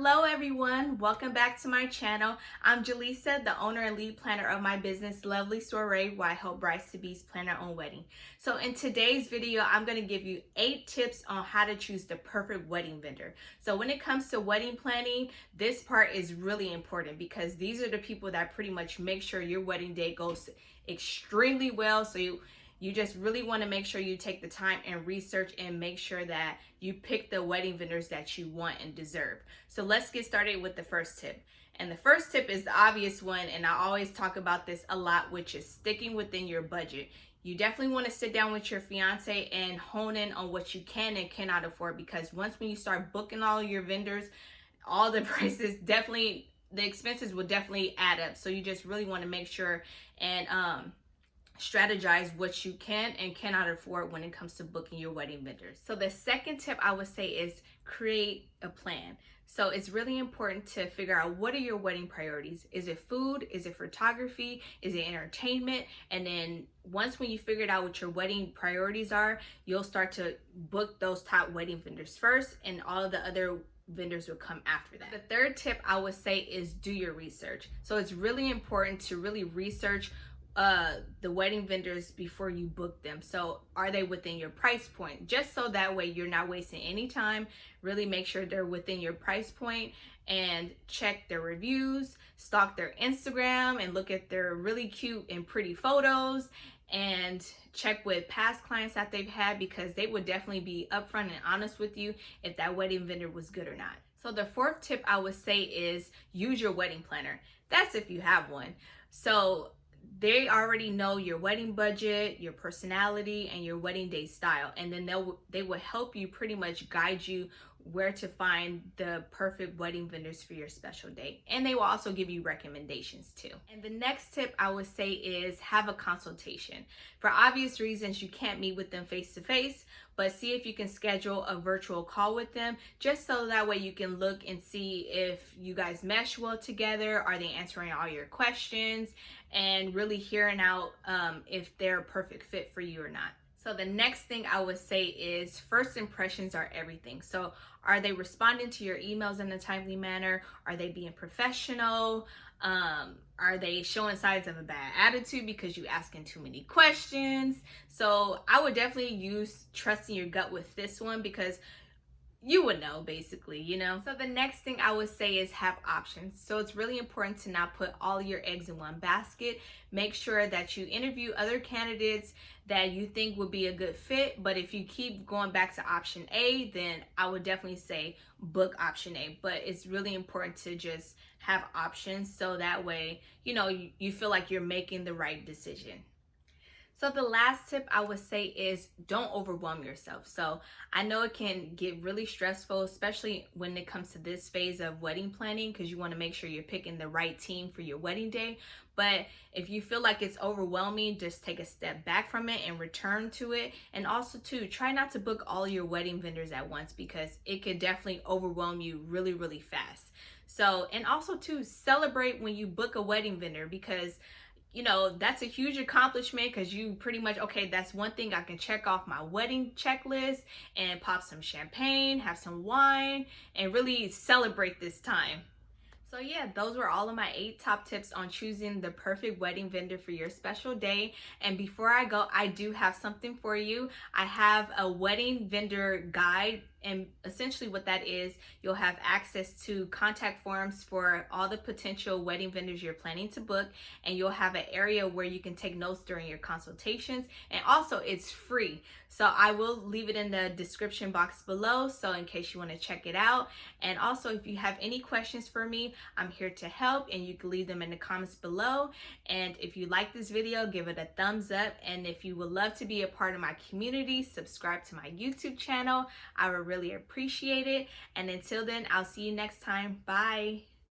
Hello everyone, welcome back to my channel. I'm Jaleesa, the owner and lead planner of my business, Lovely Soiree, where I help brides-to-be's plan their own wedding. So in today's video, I'm going to give you 8 tips on how to choose the perfect wedding vendor. So when it comes to wedding planning, this part is really important because these are the people that pretty much make sure your wedding day goes extremely well. So you just really want to make sure you take the time and research and make sure that you pick the wedding vendors that you want and deserve. So let's get started with the first tip. And the first tip is the obvious one, and I always talk about this a lot, which is sticking within your budget. You definitely want to sit down with your fiance and hone in on what you can and cannot afford, because when you start booking all your vendors, all the prices the expenses will definitely add up. So you just really want to make sure and strategize what you can and cannot afford when it comes to booking your wedding vendors. So the second tip I would say is create a plan. So it's really important to figure out, what are your wedding priorities? Is it food? Is it photography? Is it entertainment? And then when you figure out what your wedding priorities are, you'll start to book those top wedding vendors first, and all of the other vendors will come after that. The third tip I would say is do your research. So it's really important to really research the wedding vendors before you book them. So are they within your price point? Just so that way you're not wasting any time. Really make sure they're within your price point, and check their reviews, stalk their Instagram, and look at their really cute and pretty photos, and check with past clients that they've had, because they would definitely be upfront and honest with you if that wedding vendor was good or not. So the fourth tip I would say is use your wedding planner. That's if you have one. So they already know your wedding budget, your personality, and your wedding day style, and then they will help you pretty much guide you where to find the perfect wedding vendors for your special day. And they will also give you recommendations too. And the next tip I would say is have a consultation. For obvious reasons, you can't meet with them face to face, but see if you can schedule a virtual call with them, just so that way you can look and see if you guys mesh well together. Are they answering all your questions? And really hearing out if they're a perfect fit for you or not. So the next thing I would say is first impressions are everything. So are they responding to your emails in a timely manner? Are they being professional? Are they showing signs of a bad attitude because you asking too many questions? So I would definitely use trusting your gut with this one, because you would know basically, you know. So the next thing I would say is have options. So it's really important to not put all your eggs in one basket. Make sure that you interview other candidates that you think would be a good fit. But if you keep going back to option A, then I would definitely say book option A. But it's really important to just have options, so that way, you know, you feel like you're making the right decision. So the last tip I would say is don't overwhelm yourself. So I know it can get really stressful, especially when it comes to this phase of wedding planning, because you want to make sure you're picking the right team for your wedding day. But if you feel like it's overwhelming, just take a step back from it and return to it. And also too, try not to book all your wedding vendors at once, because it could definitely overwhelm you really, really fast. So, and also too, celebrate when you book a wedding vendor, because you know, that's a huge accomplishment, because you pretty much, okay, that's one thing I can check off my wedding checklist, and pop some champagne, have some wine, and really celebrate this time. So yeah, those were all of my 8 top tips on choosing the perfect wedding vendor for your special day. And before I go, I do have something for you. I have a wedding vendor guide, and essentially what that is, you'll have access to contact forms for all the potential wedding vendors you're planning to book, and you'll have an area where you can take notes during your consultations, and also it's free. So I will leave it in the description box below, so in case you want to check it out. And also, if you have any questions for me, I'm here to help, and you can leave them in the comments below. And if you like this video, give it a thumbs up, and if you would love to be a part of my community, subscribe to my YouTube channel. I would really appreciate it. And until then, I'll see you next time. Bye.